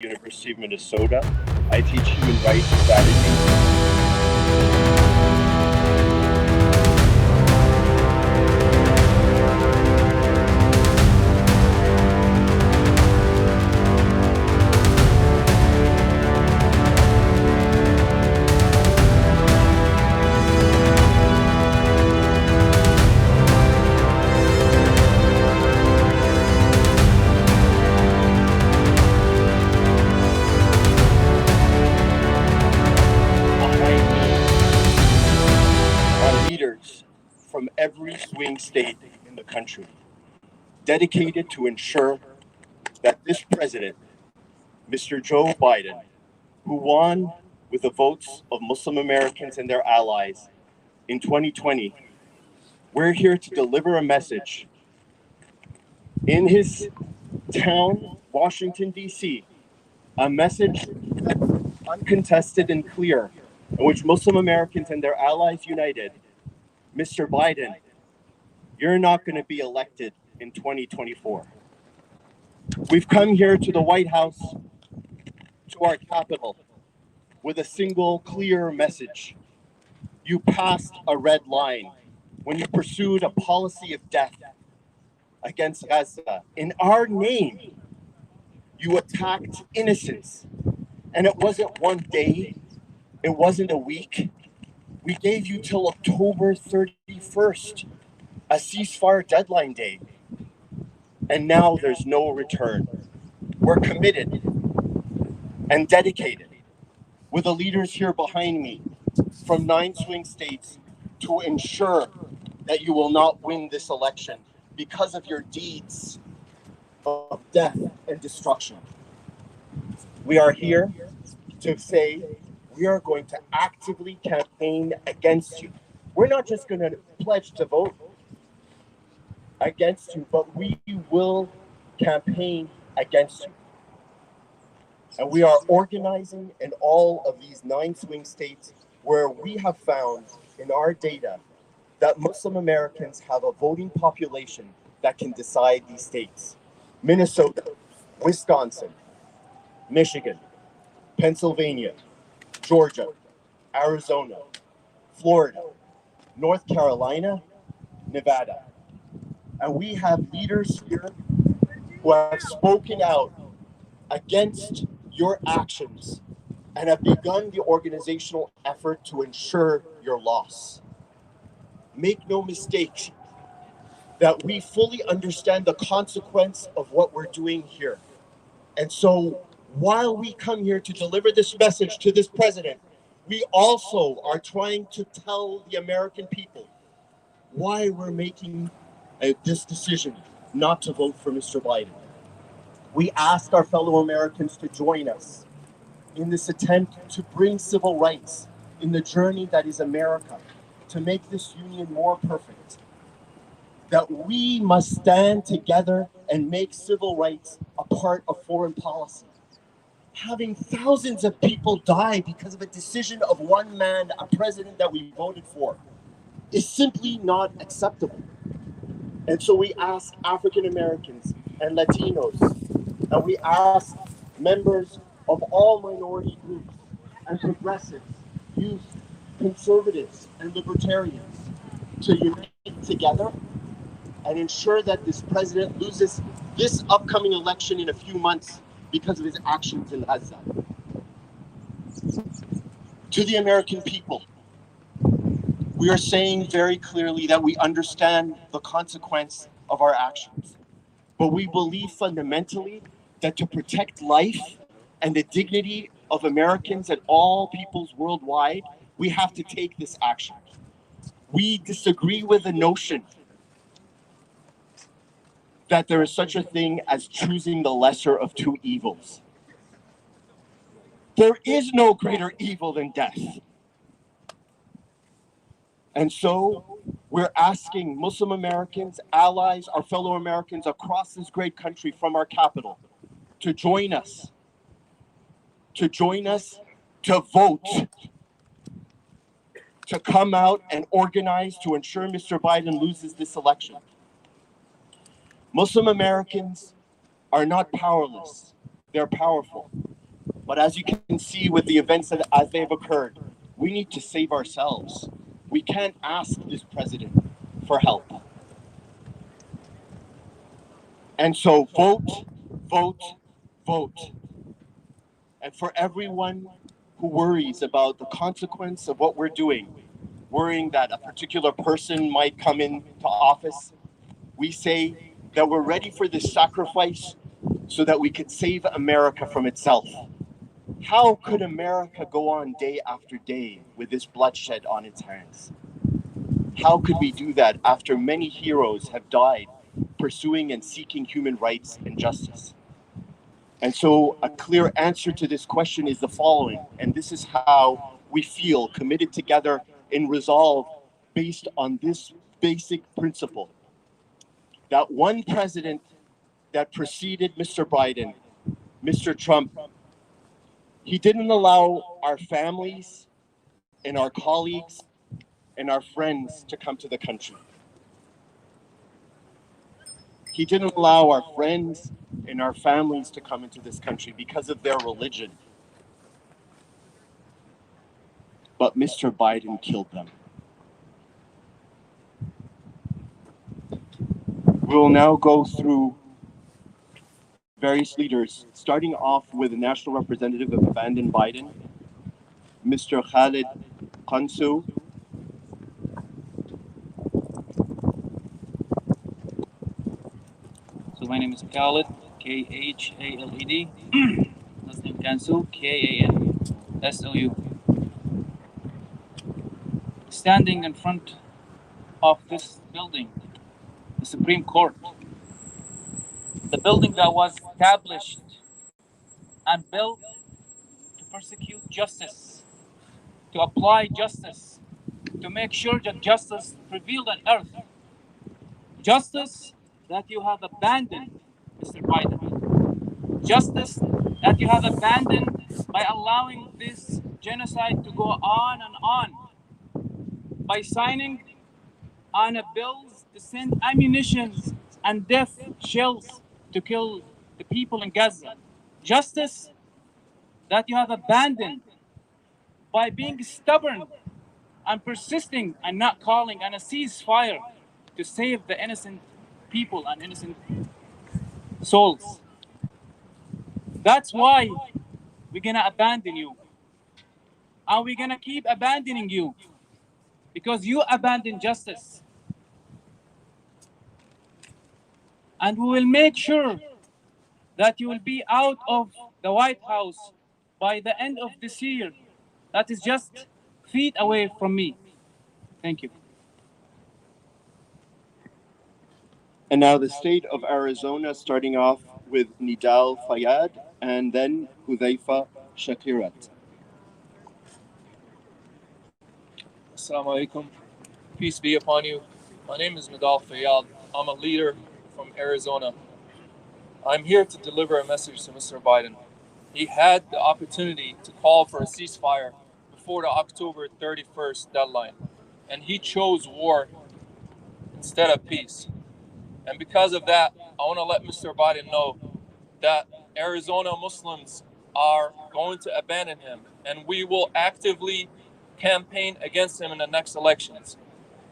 University of Minnesota. I teach human rights strategy. Are leaders from every swing state in the country, dedicated to ensure that this president, Mr. Joe Biden, who won with the votes of Muslim Americans and their allies in 2020, we're here to deliver a message in his town, Washington, D.C., a message uncontested and clear, in which Muslim Americans and their allies united. Mr. Biden, you're not going to be elected in 2024. We've come here to the White House, to our capital, with a single clear message. You passed a red line when you pursued a policy of death against Gaza. In our name, you attacked innocents. And it wasn't one day, it wasn't a week. We gave you till October 31st, a ceasefire deadline day. And now there's no return. We're committed and dedicated with the leaders here behind me from 9 swing states to ensure that you will not win this election because of your deeds of death and destruction. We are here to say we are going to actively campaign against you. We're not just going to pledge to vote against you, but we will campaign against you. And we are organizing in all of these 9 swing states where we have found in our data that Muslim Americans have a voting population that can decide these states. Minnesota, Wisconsin, Michigan, Pennsylvania, Georgia, Arizona, Florida, North Carolina, Nevada. And we have leaders here who have spoken out against your actions and have begun the organizational effort to ensure your loss. Make no mistake that we fully understand the consequence of what we're doing here. And so while we come here to deliver this message to this president, we also are trying to tell the American people why we're making this decision not to vote for Mr. Biden. We ask our fellow Americans to join us in this attempt to bring civil rights in the journey that is America, to make this union more perfect. That we must stand together and make civil rights a part of foreign policy. Having thousands of people die because of a decision of one man, a president that we voted for, is simply not acceptable. And so we ask African Americans and Latinos, and we ask members of all minority groups and progressives, youth, conservatives, and libertarians to unite together and ensure that this president loses this upcoming election in a few months because of his actions in Gaza. To the American people, we are saying very clearly that we understand the consequence of our actions, but we believe fundamentally that to protect life and the dignity of Americans and all peoples worldwide, we have to take this action. We disagree with the notion that there is such a thing as choosing the lesser of 2 evils. There is no greater evil than death. And so we're asking Muslim Americans, allies, our fellow Americans across this great country from our capital to join us, to vote, to come out and organize to ensure Mr. Biden loses this election. Muslim Americans are not powerless. They're powerful. But as you can see with the events that as they've occurred, we need to save ourselves. We can't ask this president for help. And so vote, vote, vote. And for everyone who worries about the consequence of what we're doing, worrying that a particular person might come into office, we say that we're ready for this sacrifice so that we could save America from itself. How could America go on day after day with this bloodshed on its hands? How could we do that after many heroes have died pursuing and seeking human rights and justice? And so a clear answer to this question is the following, and this is how we feel committed together in resolve based on this basic principle, that one president that preceded Mr. Biden, Mr. Trump, he didn't allow our families and our colleagues and our friends to come to the country. He didn't allow our friends and our families to come into this country because of their religion. But Mr. Biden killed them. We will now go through various leaders, starting off with the national representative of Abandon Biden, Mr. Khalid Qansu. So my name is Khalid, Khaled. Last name Qansu, Kansou. Standing in front of this building, the Supreme Court, the building that was established and built to persecute justice, to apply justice, to make sure that justice prevailed on earth. Justice that you have abandoned, Mr. Biden. Justice that you have abandoned by allowing this genocide to go on and on, by signing on a bills to send ammunitions and death shells to kill the people in Gaza. Justice that you have abandoned by being stubborn and persisting and not calling on a ceasefire to save the innocent people and innocent souls. That's why we're gonna abandon you. And we're gonna keep abandoning you because you abandoned justice. And we will make sure that you will be out of the White House by the end of this year. That is just feet away from me. Thank you. And now the state of Arizona, starting off with Nidal Fayyad and then Hudhaifa Shakirat. Assalamu alaikum. Peace be upon you. My name is Nidal Fayyad. I'm a leader from Arizona. I'm here to deliver a message to Mr. Biden. He had the opportunity to call for a ceasefire before the October 31st deadline, and he chose war instead of peace. And because of that, I want to let Mr. Biden know that Arizona Muslims are going to abandon him, and we will actively campaign against him in the next elections.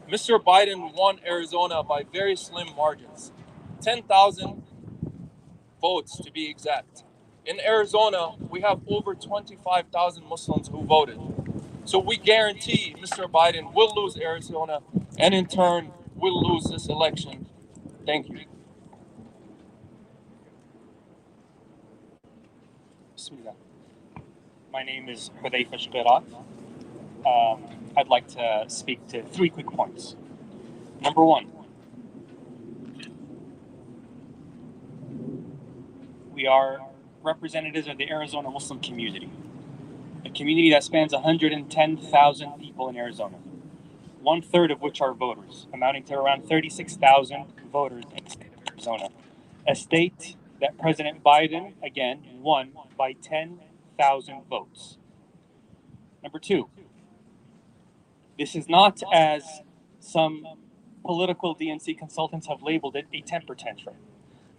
Mr. Biden won Arizona by very slim margins, 10,000 votes to be exact. In Arizona, we have over 25,000 Muslims who voted. So we guarantee Mr. Biden will lose Arizona and in turn will lose this election. Thank you. Bismillah. My name is Hudhaifa Shakirat. I'd like to speak to 3 quick points. Number 1, we are representatives of the Arizona Muslim community, a community that spans 110,000 people in Arizona, 1/3 of which are voters, amounting to around 36,000 voters in the state of Arizona, a state that President Biden, again, won by 10,000 votes. Number 2, this is not, as some political DNC consultants have labeled it, a temper tantrum.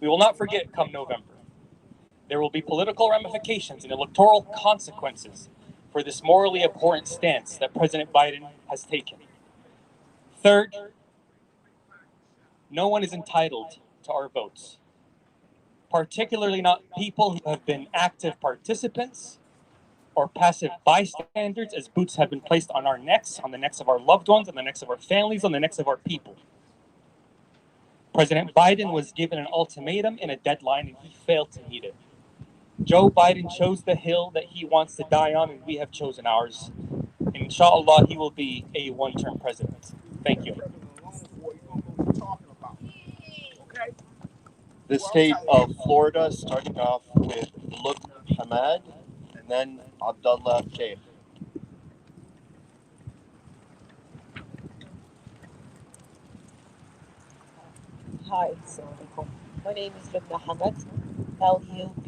We will not forget come November. There will be political ramifications and electoral consequences for this morally abhorrent stance that President Biden has taken. Third, no one is entitled to our votes, particularly not people who have been active participants or passive bystanders, as boots have been placed on our necks, on the necks of our loved ones, on the necks of our families, on the necks of our people. President Biden was given an ultimatum and a deadline, and he failed to meet it. Joe Biden chose the hill that he wants to die on, and we have chosen ours. And inshallah, he will be a one-term president. Thank you. The state of Florida, starting off with Luc Hamad and then Abdullah Sheikh. Hi, Assalamu alaikum. My name is Lubna Hamad, Lubnahamad.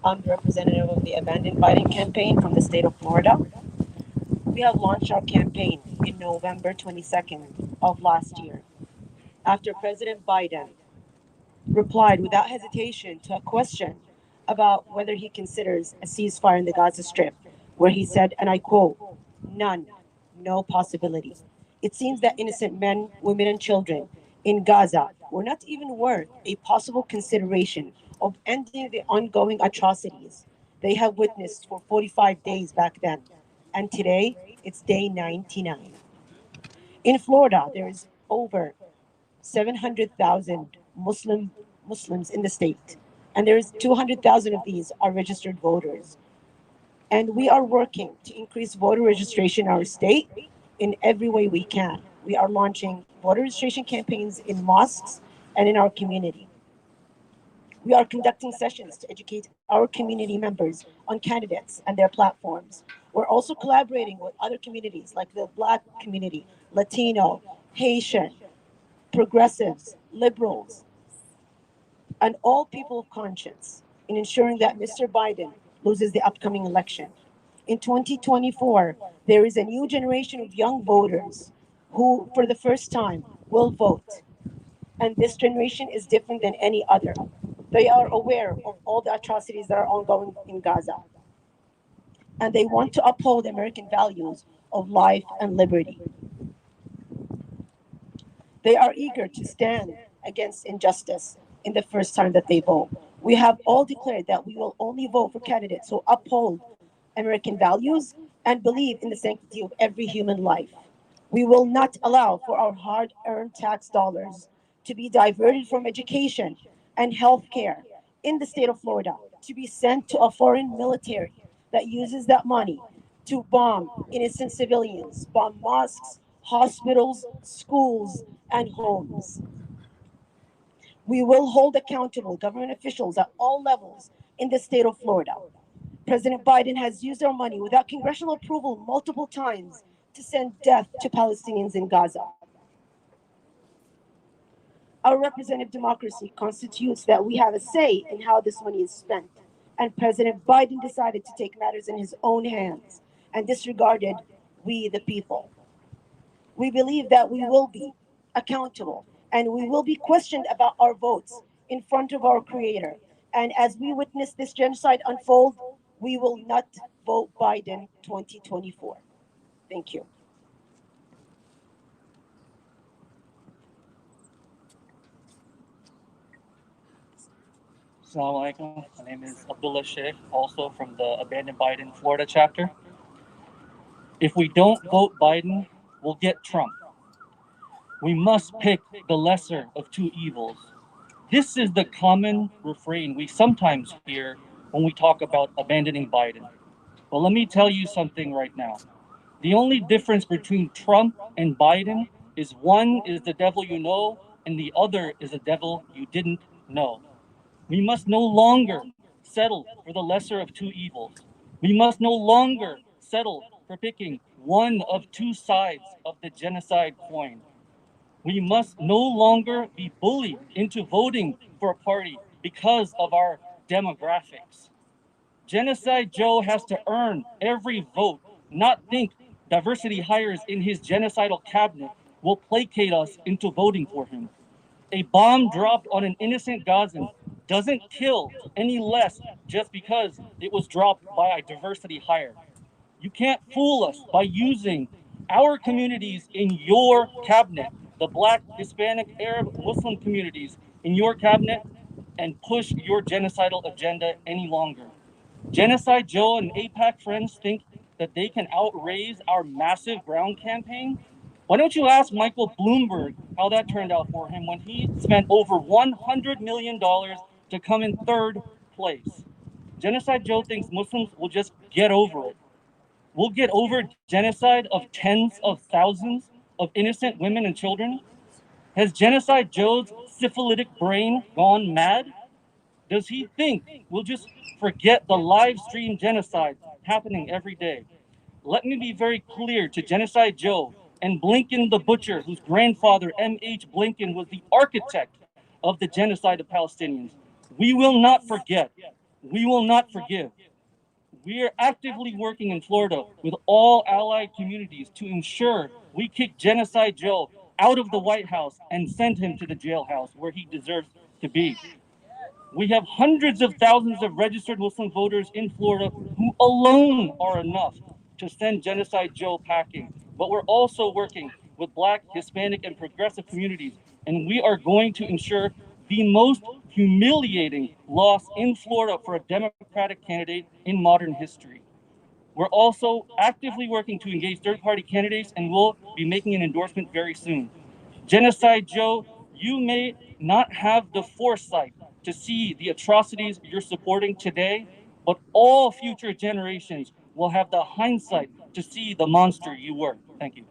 I'm the representative of the Abandon Biden campaign from the state of Florida. We have launched our campaign in November 22nd of last year, after President Biden replied without hesitation to a question about whether he considers a ceasefire in the Gaza Strip, where he said, and I quote, "None, no possibility. It seems that innocent men, women, and children in Gaza were not even worth a possible consideration of ending the ongoing atrocities they have witnessed for 45 days back then. And today, it's day 99. In Florida, there is over 700,000 Muslims in the state, and there is 200,000 of these are registered voters. And we are working to increase voter registration in our state in every way we can. We are launching voter registration campaigns in mosques and in our community. We are conducting sessions to educate our community members on candidates and their platforms. We're also collaborating with other communities like the Black community, Latino, Haitian, progressives, liberals, and all people of conscience in ensuring that Mr. Biden loses the upcoming election. In 2024, there is a new generation of young voters who, for the first time, will vote. And this generation is different than any other. They are aware of all the atrocities that are ongoing in Gaza. And they want to uphold American values of life and liberty. They are eager to stand against injustice in the first time that they vote. We have all declared that we will only vote for candidates who uphold American values and believe in the sanctity of every human life. We will not allow for our hard-earned tax dollars to be diverted from education and healthcare in the state of Florida to be sent to a foreign military that uses that money to bomb innocent civilians, bomb mosques, hospitals, schools, and homes. We will hold accountable government officials at all levels in the state of Florida. President Biden has used our money without congressional approval multiple times to send death to Palestinians in Gaza. Our representative democracy constitutes that we have a say in how this money is spent. And President Biden decided to take matters in his own hands and disregarded we, the people. We believe that we will be accountable and we will be questioned about our votes in front of our Creator. And as we witness this genocide unfold, we will not vote Biden 2024. Thank you. Assalamu alaikum. My name is Abdullah Sheikh, also from the Abandon Biden Florida chapter. If we don't vote Biden, we'll get Trump. We must pick the lesser of two evils. This is the common refrain we sometimes hear when we talk about abandoning Biden. Well, let me tell you something right now. The only difference between Trump and Biden is one is the devil you know, and the other is the devil you didn't know. We must no longer settle for the lesser of two evils. We must no longer settle for picking one of two sides of the genocide coin. We must no longer be bullied into voting for a party because of our demographics. Genocide Joe has to earn every vote, not think diversity hires in his genocidal cabinet will placate us into voting for him. A bomb dropped on an innocent Gazan doesn't kill any less just because it was dropped by a diversity hire. You can't fool us by using our communities in your cabinet, the Black, Hispanic, Arab, Muslim communities in your cabinet, and push your genocidal agenda any longer. Genocide Joe and AIPAC friends think that they can outraise our massive ground campaign? Why don't you ask Michael Bloomberg how that turned out for him when he spent over $100 million to come in third place? Genocide Joe thinks Muslims will just get over it. We'll get over genocide of tens of thousands of innocent women and children? Has Genocide Joe's syphilitic brain gone mad? Does he think we'll just forget the live stream genocide happening every day? Let me be very clear to Genocide Joe and Blinken the Butcher, whose grandfather, M.H. Blinken, was the architect of the genocide of Palestinians. We will not forget. We will not forgive. We are actively working in Florida with all allied communities to ensure we kick Genocide Joe out of the White House and send him to the jailhouse where he deserves to be. We have hundreds of thousands of registered Muslim voters in Florida who alone are enough to send Genocide Joe packing. But we're also working with Black, Hispanic, and progressive communities, and we are going to ensure the most humiliating loss in Florida for a Democratic candidate in modern history. We're also actively working to engage third-party candidates, and we'll be making an endorsement very soon. Genocide Joe, you may not have the foresight to see the atrocities you're supporting today, but all future generations will have the hindsight to see the monster you were. Thank you.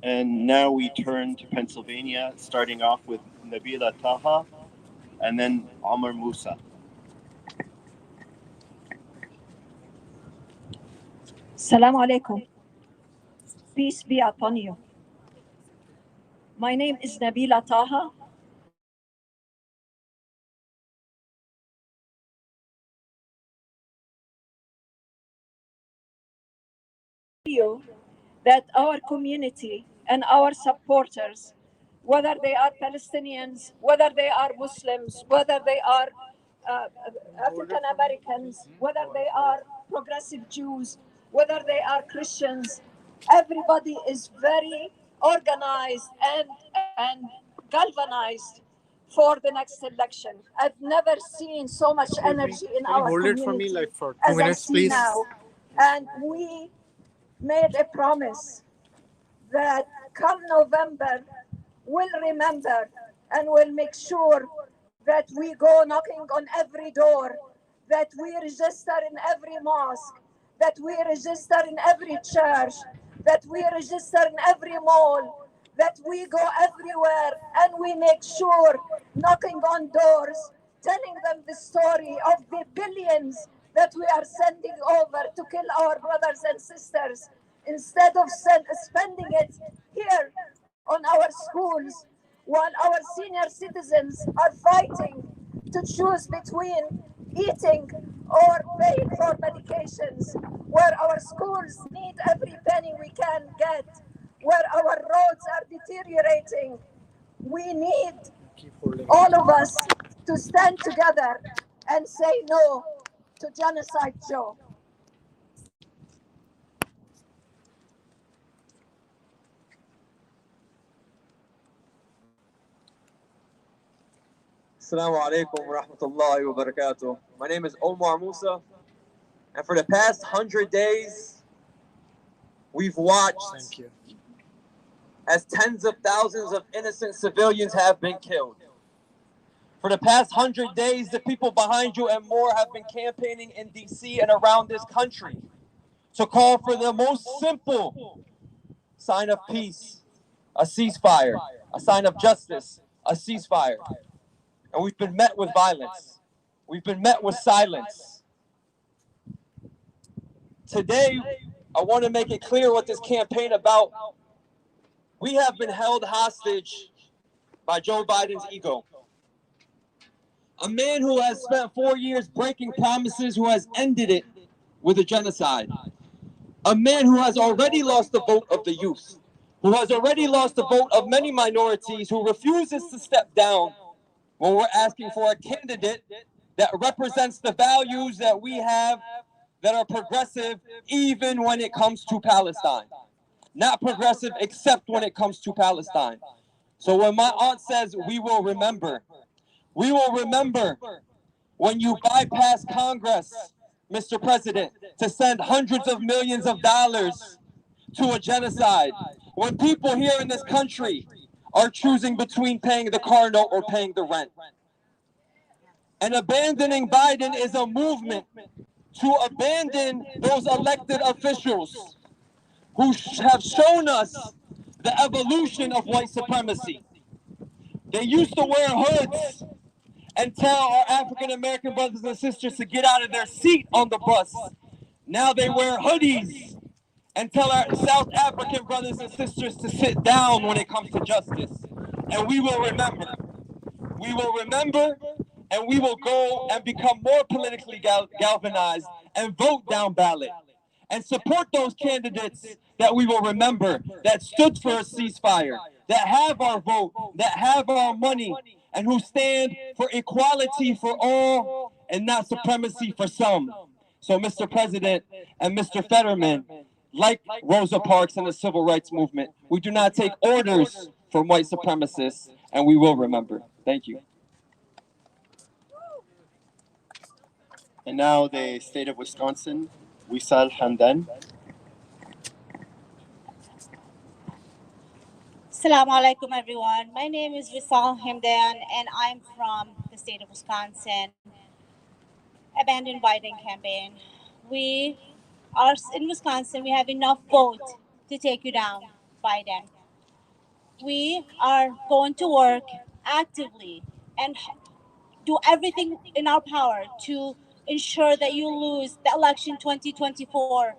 And now we turn to Pennsylvania, starting off with Nabila Taha and then Omar Musa. Assalamu alaikum. Peace be upon you. My name is Nabila Taha. You that our community and our supporters, whether they are Palestinians, whether they are Muslims, whether they are African Americans, whether they are progressive Jews, whether they are Christians, everybody is very organized and galvanized for the next election. I've never seen so much energy in our community. Hold it for me like for 2 minutes, please. Now. And we made a promise that come November, we'll remember and we'll make sure that we go knocking on every door, that we register in every mosque, that we register in every church, that we register in every mall, that we go everywhere and we make sure knocking on doors, telling them the story of the billions that we are sending over to kill our brothers and sisters, instead of spending it here on our schools, while our senior citizens are fighting to choose between eating or paying for medications, where our schools need every penny we can get, where our roads are deteriorating. We need all of us to stand together and say no to Genocide Joe. Assalamu alaikum wa rahmatullahi wa barakatuh. My name is Omar Musa, and for the past 100 days, we've watched as tens of thousands of innocent civilians have been killed. For the past 100 days, the people behind you and more have been campaigning in DC and around this country to call for the most simple sign of peace, a ceasefire, a sign of justice, a ceasefire. And we've been met with violence. We've been met with silence. Today, I want to make it clear what this campaign about. We have been held hostage by Joe Biden's ego. A man who has spent 4 years breaking promises, who has ended it with a genocide. A man who has already lost the vote of the youth, who has already lost the vote of many minorities, who refuses to step down when we're asking for a candidate that represents the values that we have that are progressive even when it comes to Palestine. Not progressive except when it comes to Palestine. So when my aunt says we will remember when you bypass Congress, Mr. President, to send hundreds of millions of dollars to a genocide, when people here in this country are choosing between paying the car note or paying the rent. And abandoning Biden is a movement to abandon those elected officials who have shown us the evolution of white supremacy. They used to wear hoods and tell our African American brothers and sisters to get out of their seat on the bus. Now they wear hoodies and tell our South African brothers and sisters to sit down when it comes to justice. And we will remember. We will remember, and we will go and become more politically galvanized and vote down ballot and support those candidates that we will remember, that stood for a ceasefire, that have our vote, that have our money, and who stand for equality for all and not supremacy for some. So, Mr. President and Mr. Fetterman, like Rosa Parks and the Civil Rights Movement, we do not take orders from white supremacists, and we will remember. Thank you. And now the state of Wisconsin, Wisal Hamdan. Assalamu alaikum, everyone. My name is Wisal Hamdan, and I'm from the state of Wisconsin. Abandon Biden campaign. We are in Wisconsin. We have enough vote to take you down, Biden. We are going to work actively and do everything in our power to ensure that you lose the election 2024.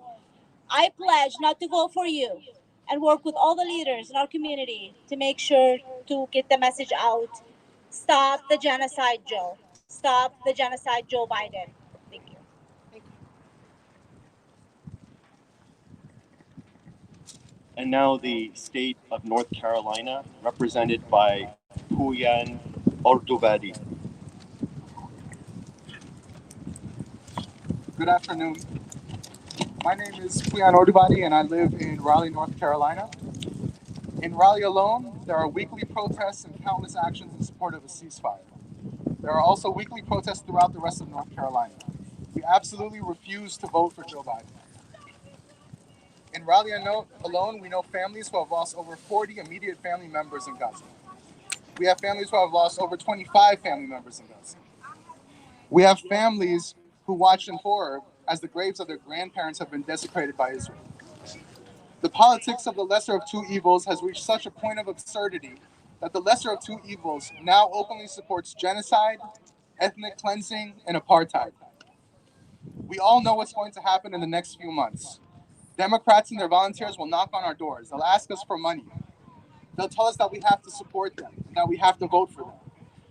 I pledge not to vote for you and work with all the leaders in our community to make sure to get the message out. Stop the genocide, Joe. Stop the genocide, Joe Biden. Thank you. And now the state of North Carolina, represented by Pouyan Ordubadi. Good afternoon. My name is Pouyan Ordubadi, and I live in Raleigh, North Carolina. In Raleigh alone, there are weekly protests and countless actions in support of a ceasefire. There are also weekly protests throughout the rest of North Carolina. We absolutely refuse to vote for Joe Biden. In Raleigh alone, we know families who have lost over 40 immediate family members in Gaza. We have families who have lost over 25 family members in Gaza. We have families who watched in horror as the graves of their grandparents have been desecrated by Israel. The politics of the lesser of two evils has reached such a point of absurdity that the lesser of two evils now openly supports genocide, ethnic cleansing, and apartheid. We all know what's going to happen in the next few months. Democrats and their volunteers will knock on our doors. They'll ask us for money. They'll tell us that we have to support them, that we have to vote for them.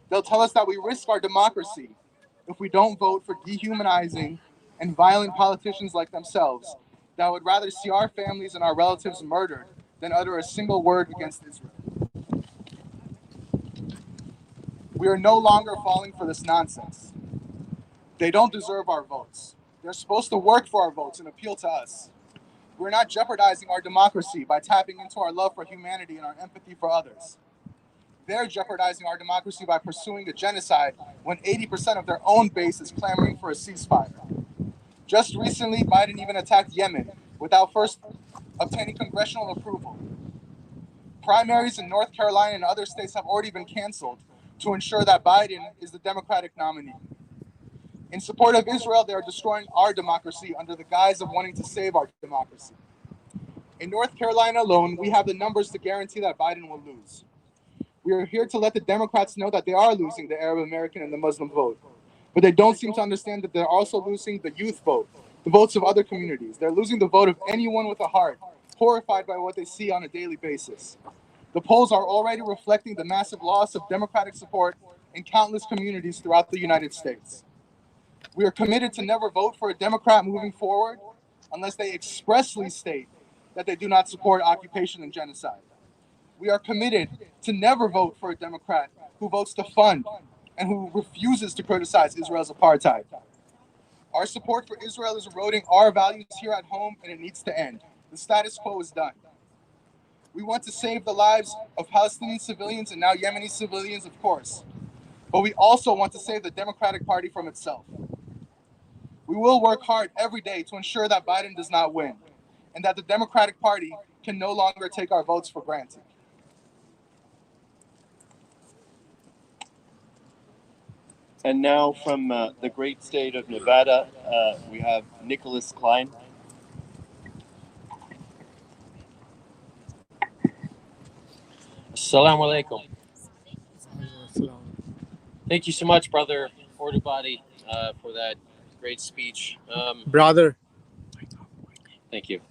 They'll tell us that we risk our democracy if we don't vote for dehumanizing and violent politicians like themselves that would rather see our families and our relatives murdered than utter a single word against Israel. We are no longer falling for this nonsense. They don't deserve our votes. They're supposed to work for our votes and appeal to us. We're not jeopardizing our democracy by tapping into our love for humanity and our empathy for others. They're jeopardizing our democracy by pursuing a genocide when 80% of their own base is clamoring for a ceasefire. Just recently, Biden even attacked Yemen without first obtaining congressional approval. Primaries in North Carolina and other states have already been canceled to ensure that Biden is the Democratic nominee. In support of Israel, they are destroying our democracy under the guise of wanting to save our democracy. In North Carolina alone, we have the numbers to guarantee that Biden will lose. We are here to let the Democrats know that they are losing the Arab American and the Muslim vote. But they don't seem to understand that they're also losing the youth vote, the votes of other communities. They're losing the vote of anyone with a heart, horrified by what they see on a daily basis. The polls are already reflecting the massive loss of Democratic support in countless communities throughout the United States. We are committed to never vote for a Democrat moving forward unless they expressly state that they do not support occupation and genocide. We are committed to never vote for a Democrat who votes to fund and who refuses to criticize Israel's apartheid. Our support for Israel is eroding our values here at home, and it needs to end. The status quo is done. We want to save the lives of Palestinian civilians and now Yemeni civilians, of course. But we also want to save the Democratic Party from itself. We will work hard every day to ensure that Biden does not win and that the Democratic Party can no longer take our votes for granted. And now from the great state of Nevada, we have Nicholas Klein. Assalamu alaikum. Thank you so much, Brother Ordubadi, for that great speech. Brother. Thank you.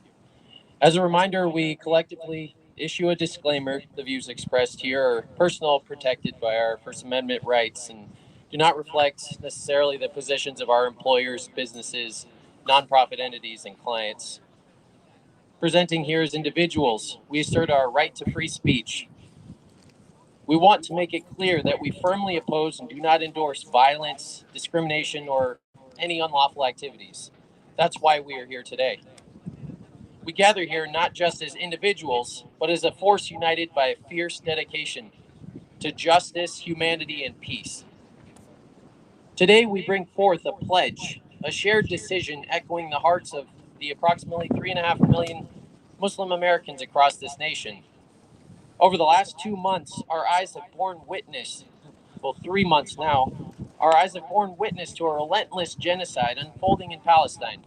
As a reminder, we collectively issue a disclaimer. The views expressed here are personal, protected by our First Amendment rights, and do not reflect necessarily the positions of our employers, businesses, nonprofit entities, and clients. Presenting here as individuals, we assert our right to free speech. We want to make it clear that we firmly oppose and do not endorse violence, discrimination, or any unlawful activities. That's why we are here today. We gather here not just as individuals, but as a force united by a fierce dedication to justice, humanity, and peace. Today, we bring forth a pledge, a shared decision echoing the hearts of the approximately 3.5 million Muslim Americans across this nation. Over the last 2 months, our eyes have borne witness, 3 months now, our eyes have borne witness to a relentless genocide unfolding in Palestine.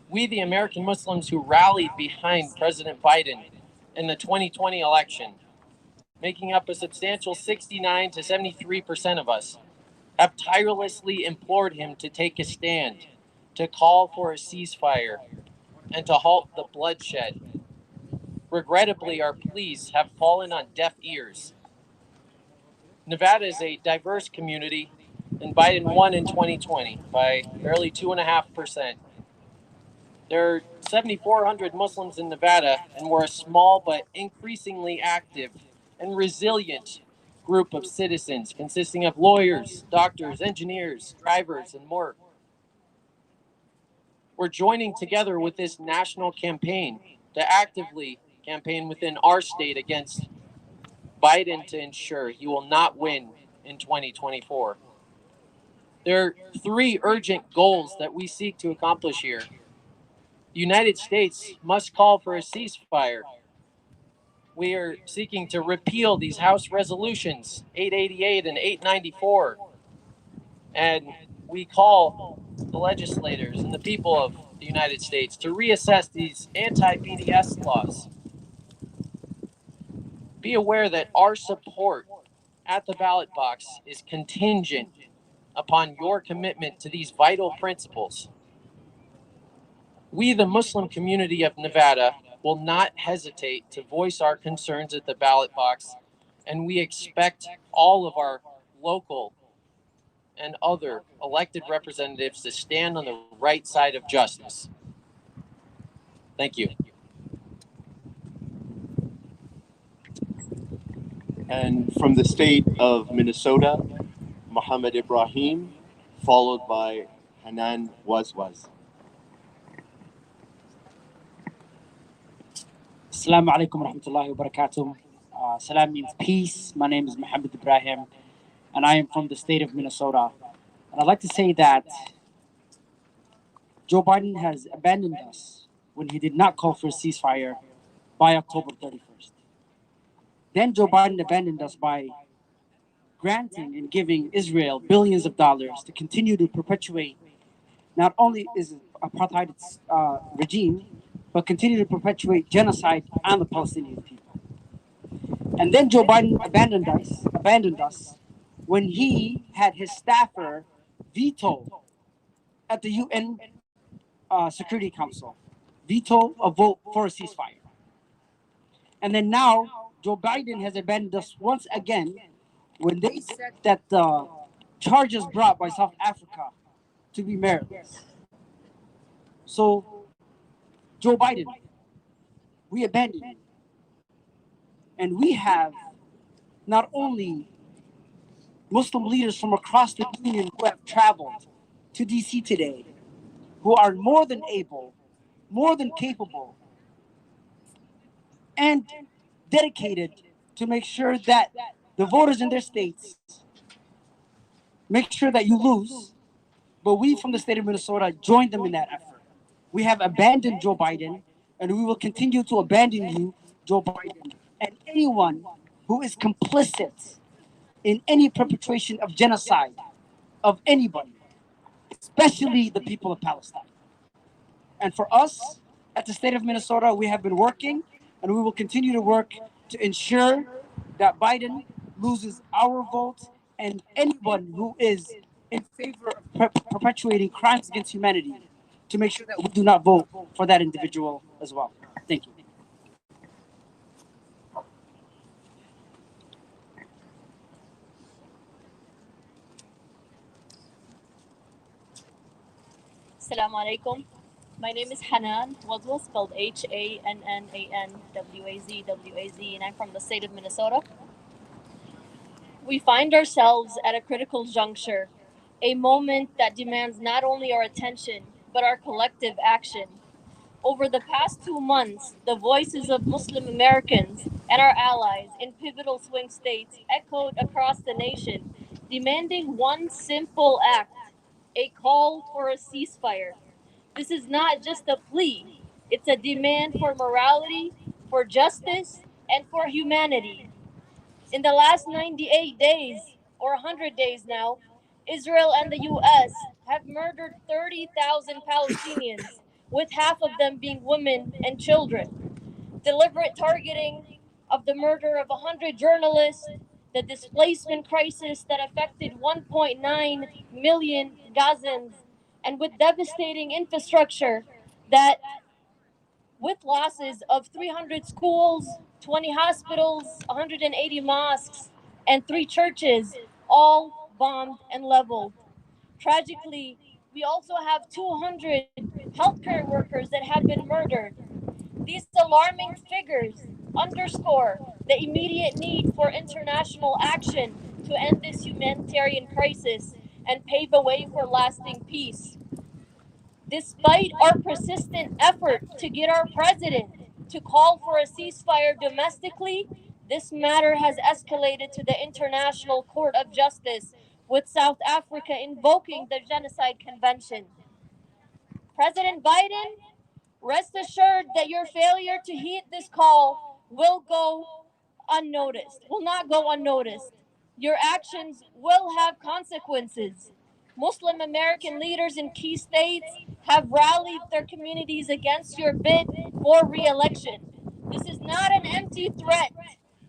We, the American Muslims who rallied behind President Biden in the 2020 election, making up a substantial 69 to 73% of us, have tirelessly implored him to take a stand, to call for a ceasefire, and to halt the bloodshed. Regrettably, our pleas have fallen on deaf ears. Nevada is a diverse community, and Biden won in 2020 by barely 2.5%. There are 7,400 Muslims in Nevada, and we're a small but increasingly active and resilient group of citizens consisting of lawyers, doctors, engineers, drivers, and more. We're joining together with this national campaign to actively campaign within our state against Biden to ensure he will not win in 2024. There are 3 urgent goals that we seek to accomplish here. The United States must call for a ceasefire. We are seeking to repeal these House resolutions 888 and 894. And we call the legislators and the people of the United States to reassess these anti-BDS laws. Be aware that our support at the ballot box is contingent upon your commitment to these vital principles. We, the Muslim community of Nevada, will not hesitate to voice our concerns at the ballot box, and we expect all of our local and other elected representatives to stand on the right side of justice. Thank you. And from the state of Minnesota, Mohammed Ibrahim, followed by Hanan Wazwaz. Assalamu alaikum wa rahmatullahi wa barakatuh. Salam means peace. My name is Mohammed Ibrahim, and I am from the state of Minnesota. And I'd like to say that Joe Biden has abandoned us when he did not call for a ceasefire by October 31st. Then Joe Biden abandoned us by granting and giving Israel billions of dollars to continue to perpetuate not only is apartheid regime, but continue to perpetuate genocide on the Palestinian people. And then Joe Biden abandoned us when he had his staffer veto at the UN Security Council, veto a vote for a ceasefire. And then now Joe Biden has abandoned us once again when they said that the charges brought by South Africa to be meritless. So, Joe Biden, we abandoned you. And we have not only Muslim leaders from across the union who have traveled to DC today, who are more than able, more than capable, and dedicated to make sure that the voters in their states make sure that you lose. But we from the state of Minnesota joined them in that effort. We have abandoned Joe Biden, and we will continue to abandon you, Joe Biden, and anyone who is complicit in any perpetration of genocide of anybody, especially the people of Palestine. And for us, at the state of Minnesota, we have been working, and we will continue to work to ensure that Biden loses our vote, and anyone who is in favor of perpetuating crimes against humanity, to make sure that we do not vote for that individual as well. Thank you. Assalamu alaikum. My name is Hanan Wadwa, spelled HANNANWAZWAZ, and I'm from the state of Minnesota. We find ourselves at a critical juncture, a moment that demands not only our attention, but our collective action. Over the past 2 months, the voices of Muslim Americans and our allies in pivotal swing states echoed across the nation, demanding one simple act: a call for a ceasefire. This is not just a plea, it's a demand for morality, for justice, and for humanity. In the last 98 days, or 100 days now, Israel and the US have murdered 30,000 Palestinians, with half of them being women and children. Deliberate targeting of the murder of 100 journalists, the displacement crisis that affected 1.9 million Gazans, and with devastating infrastructure that, with losses of 300 schools, 20 hospitals, 180 mosques, and 3 churches, all bombed and leveled. Tragically, we also have 200 healthcare workers that have been murdered. These alarming figures underscore the immediate need for international action to end this humanitarian crisis and pave a way for lasting peace. Despite our persistent effort to get our president to call for a ceasefire domestically, this matter has escalated to the International Court of Justice, with South Africa invoking the Genocide Convention. President Biden, rest assured that your failure to heed this call will not go unnoticed. Your actions will have consequences. Muslim American leaders in key states have rallied their communities against your bid for re-election. This is not an empty threat,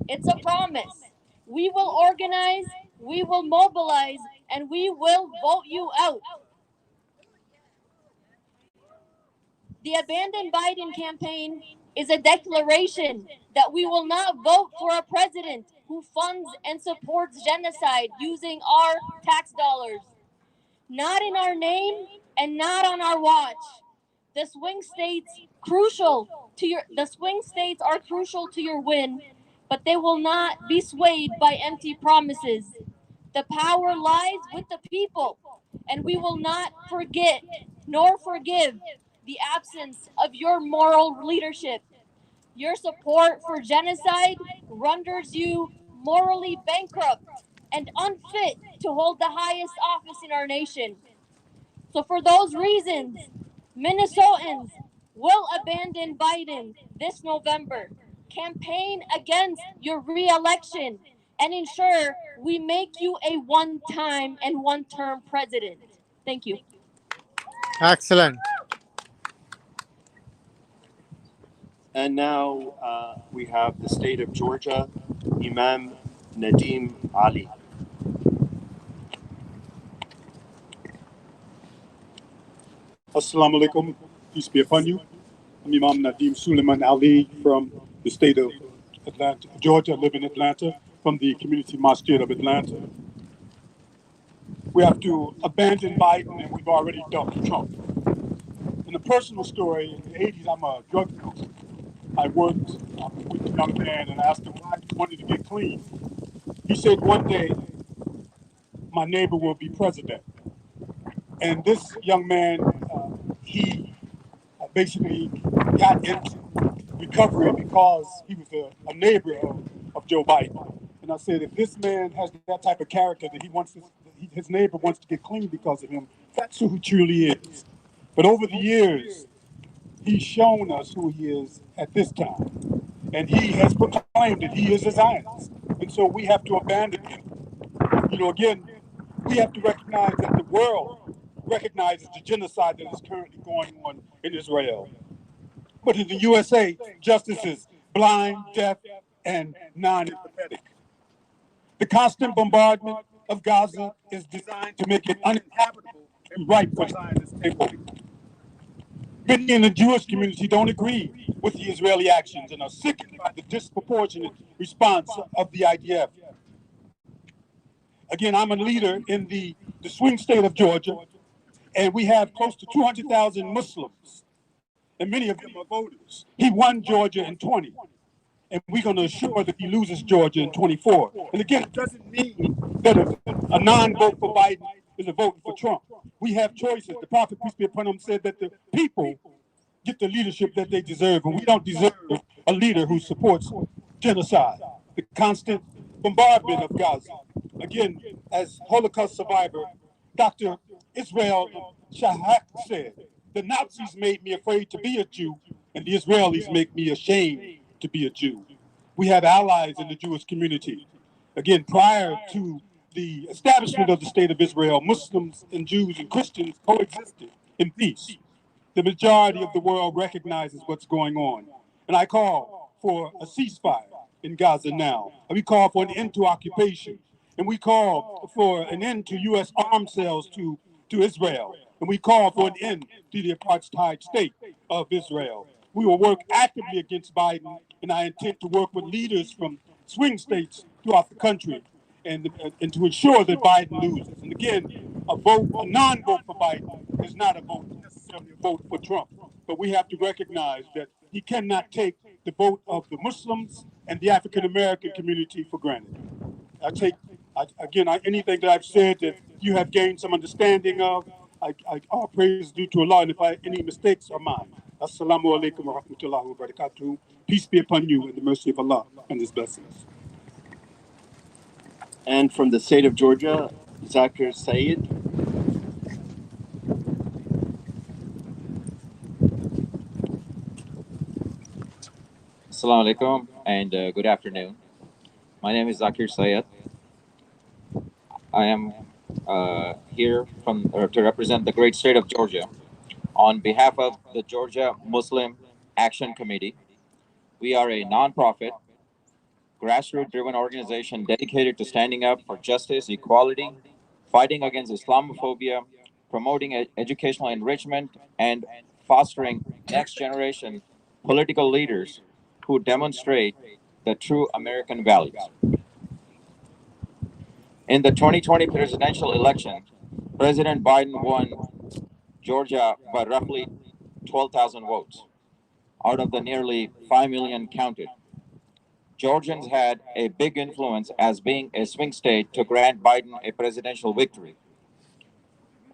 it's a promise. We will organize, we will mobilize, and we will vote you out. The Abandon Biden campaign is a declaration that we will not vote for a president who funds and supports genocide using our tax dollars. Not in our name and not on our watch. The swing states are crucial to your win, but they will not be swayed by empty promises. The power lies with the people, and we will not forget nor forgive the absence of your moral leadership. Your support for genocide renders you morally bankrupt and unfit to hold the highest office in our nation. So for those reasons, Minnesotans will abandon Biden this November, campaign against your re-election, and ensure we make you a one-time and one-term president. Thank you. Excellent. And now we have the state of Georgia, Imam Nadim Ali. Assalamu alaikum, peace be upon you. I'm Imam Nadim Suleiman Ali from the state of Atlanta, Georgia. I live in Atlanta, from the Community Mosque of Atlanta. We have to abandon Biden, and we've already dumped Trump. In a personal story, in the 80s, I'm a drug dealer. I worked with the young man and asked him why he wanted to get clean. He said, one day, my neighbor will be president. And this young man, he basically got into recovery because he was a neighbor of Joe Biden. And I said, if this man has that type of character that his neighbor wants to get clean because of him, that's who he truly is. But over the years, he's shown us who he is at this time. And he has proclaimed that he is a Zionist. And so we have to abandon him. You know, again, we have to recognize that the world recognizes the genocide that is currently going on in Israel. But in the USA, justice is blind, deaf, and non-empathetic. The constant bombardment of Gaza is designed to make it uninhabitable and ripe for Zionist takeover. Many in the Jewish community don't agree with the Israeli actions and are sickened by the disproportionate response of the IDF. Again, I'm a leader in the swing state of Georgia, and we have close to 200,000 Muslims, and many of them are voters. He won Georgia in 20, and we're going to assure that he loses Georgia in 24. And again, it doesn't mean that a non-vote for Biden is a vote for Trump. We have choices. The Prophet, peace be upon him, said that the people get the leadership that they deserve, and we don't deserve a leader who supports genocide, the constant bombardment of Gaza. Again, as Holocaust survivor, Dr. Israel Shahak said, the Nazis made me afraid to be a Jew, and the Israelis make me ashamed to be a Jew. We have allies in the Jewish community. Again, prior to the establishment of the State of Israel, Muslims and Jews and Christians coexisted in peace. The majority of the world recognizes what's going on. And I call for a ceasefire in Gaza now. And we call for an end to occupation. And we call for an end to U.S. arms sales to Israel. And we call for an end to the apartheid state of Israel. We will work actively against Biden, and I intend to work with leaders from swing states throughout the country and to ensure that Biden loses. And again, a non-vote for Biden is not necessarily a vote for Trump. But we have to recognize that he cannot take the vote of the Muslims and the African-American community for granted. Anything that I've said that you have gained some understanding of, all praise is due to Allah, and if any mistakes are mine. Assalamu alaikum wa rahmatullahi wa barakatuh. Peace be upon you and the mercy of Allah and His blessings. And from the state of Georgia, Zakir Sayed. Assalamu alaikum and good afternoon. My name is Zakir Sayed. I am here to represent the great state of Georgia. On behalf of the Georgia Muslim Action Committee, we are a nonprofit, grassroots-driven organization dedicated to standing up for justice, equality, fighting against Islamophobia, promoting educational enrichment, and fostering next-generation political leaders who demonstrate the true American values. In the 2020 presidential election, President Biden won Georgia by roughly 12,000 votes out of the nearly 5 million counted. Georgians had a big influence as being a swing state to grant Biden a presidential victory.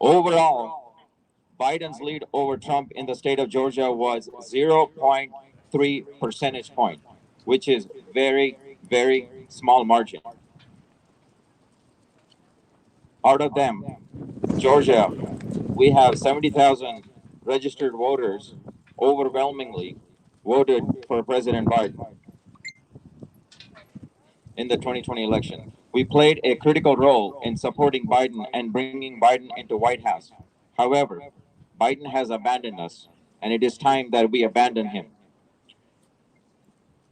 Overall, Biden's lead over Trump in the state of Georgia was 0.3 percentage point, which is very, very small margin. Out of them, Georgia, we have 70,000 registered voters overwhelmingly voted for President Biden in the 2020 election. We played a critical role in supporting Biden and bringing Biden into White House. However, Biden has abandoned us, and it is time that we abandon him.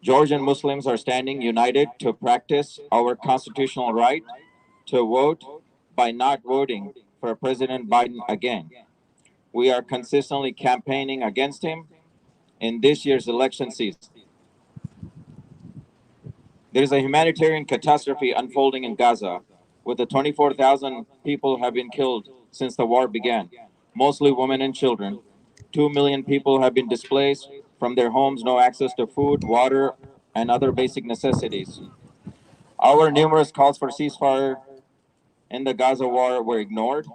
Georgian Muslims are standing united to practice our constitutional right to vote by not voting for President Biden again. We are consistently campaigning against him in this year's election season. There is a humanitarian catastrophe unfolding in Gaza, with the 24,000 people have been killed since the war began, mostly women and children. 2 million people have been displaced from their homes, no access to food, water, and other basic necessities. Our numerous calls for ceasefire in the Gaza war were ignored.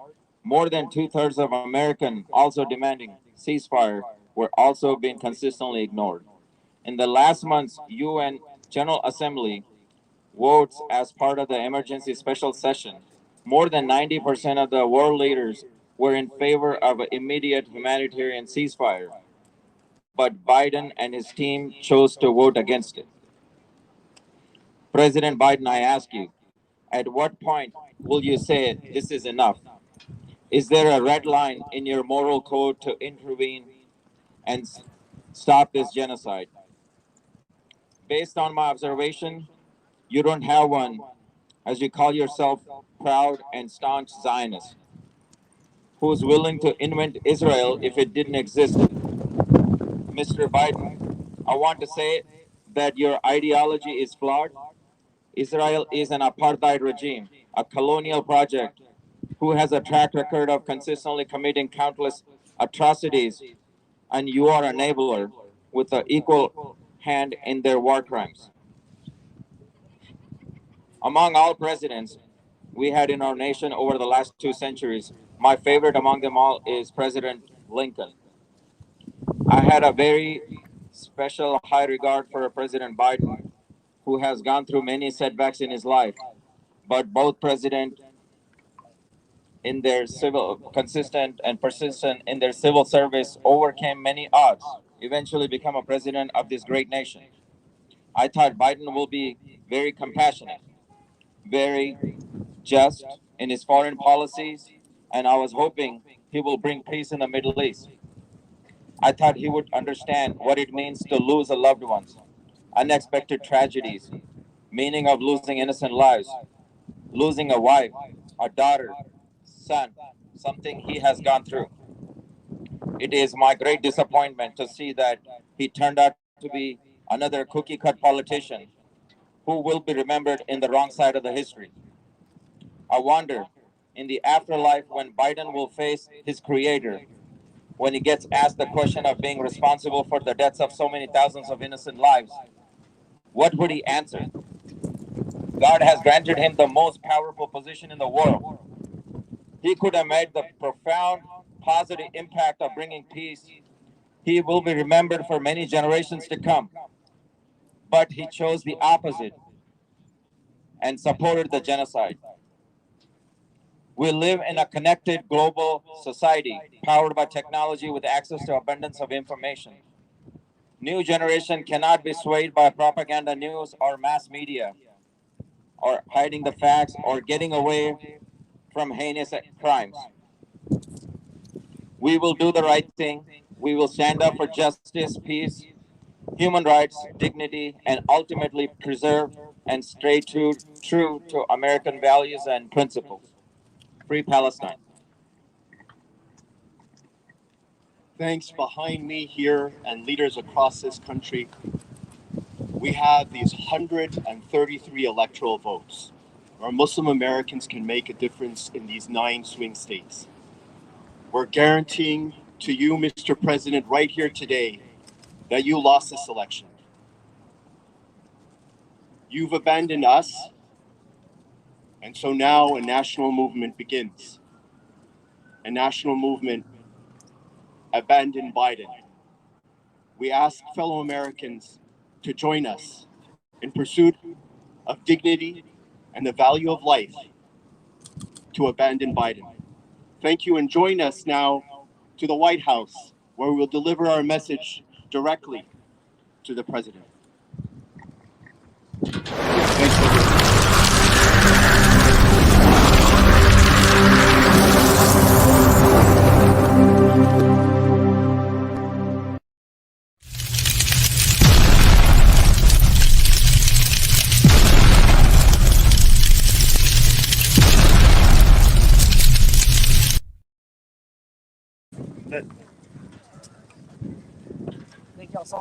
More than 2/3 of Americans also demanding ceasefire were also being consistently ignored. In the last month's UN General Assembly votes as part of the emergency special session, more than 90% of the world leaders were in favor of an immediate humanitarian ceasefire. But Biden and his team chose to vote against it. President Biden, I ask you, at what point will you say this is enough? Is there a red line in your moral code to intervene and stop this genocide? Based on my observation, you don't have one, as you call yourself proud and staunch Zionist, who's willing to invent Israel if it didn't exist. Mr. Biden, I want to say that your ideology is flawed. Israel is an apartheid regime, a colonial project, who has a track record of consistently committing countless atrocities, and you are an enabler with an equal hand in their war crimes. Among all presidents we had in our nation over the last 2 centuries, my favorite among them all is President Lincoln. I had a very special high regard for President Biden, who has gone through many setbacks in his life, but both presidents in their consistent and persistent in their civil service overcame many odds, eventually become a president of this great nation. I thought Biden will be very compassionate, very just in his foreign policies, and I was hoping he will bring peace in the Middle East. I thought he would understand what it means to lose a loved ones, unexpected tragedies, meaning of losing innocent lives, losing a wife, a daughter, son, something he has gone through. It is my great disappointment to see that he turned out to be another cookie-cut politician who will be remembered in the wrong side of the history. I wonder, in the afterlife, when Biden will face his creator, when he gets asked the question of being responsible for the deaths of so many thousands of innocent lives, what would he answer? God has granted him the most powerful position in the world. He could have made the profound positive impact of bringing peace. He will be remembered for many generations to come. But he chose the opposite and supported the genocide. We live in a connected global society powered by technology with access to abundance of information. New generation cannot be swayed by propaganda news or mass media, or hiding the facts, or getting away from heinous crimes. We will do the right thing. We will stand up for justice, peace, human rights, dignity, and ultimately preserve and stay true to American values and principles. Free Palestine. Thanks. Behind me here and leaders across this country, we have these 133 electoral votes where Muslim Americans can make a difference in these 9 swing states. We're guaranteeing to you, Mr. President, right here today, that you lost this election. You've abandoned us, and so now a national movement begins. A national movement abandoned Biden. We ask fellow Americans to join us in pursuit of dignity and the value of life to abandon Biden. Thank you, and join us now to the White House, where we'll deliver our message directly to the President.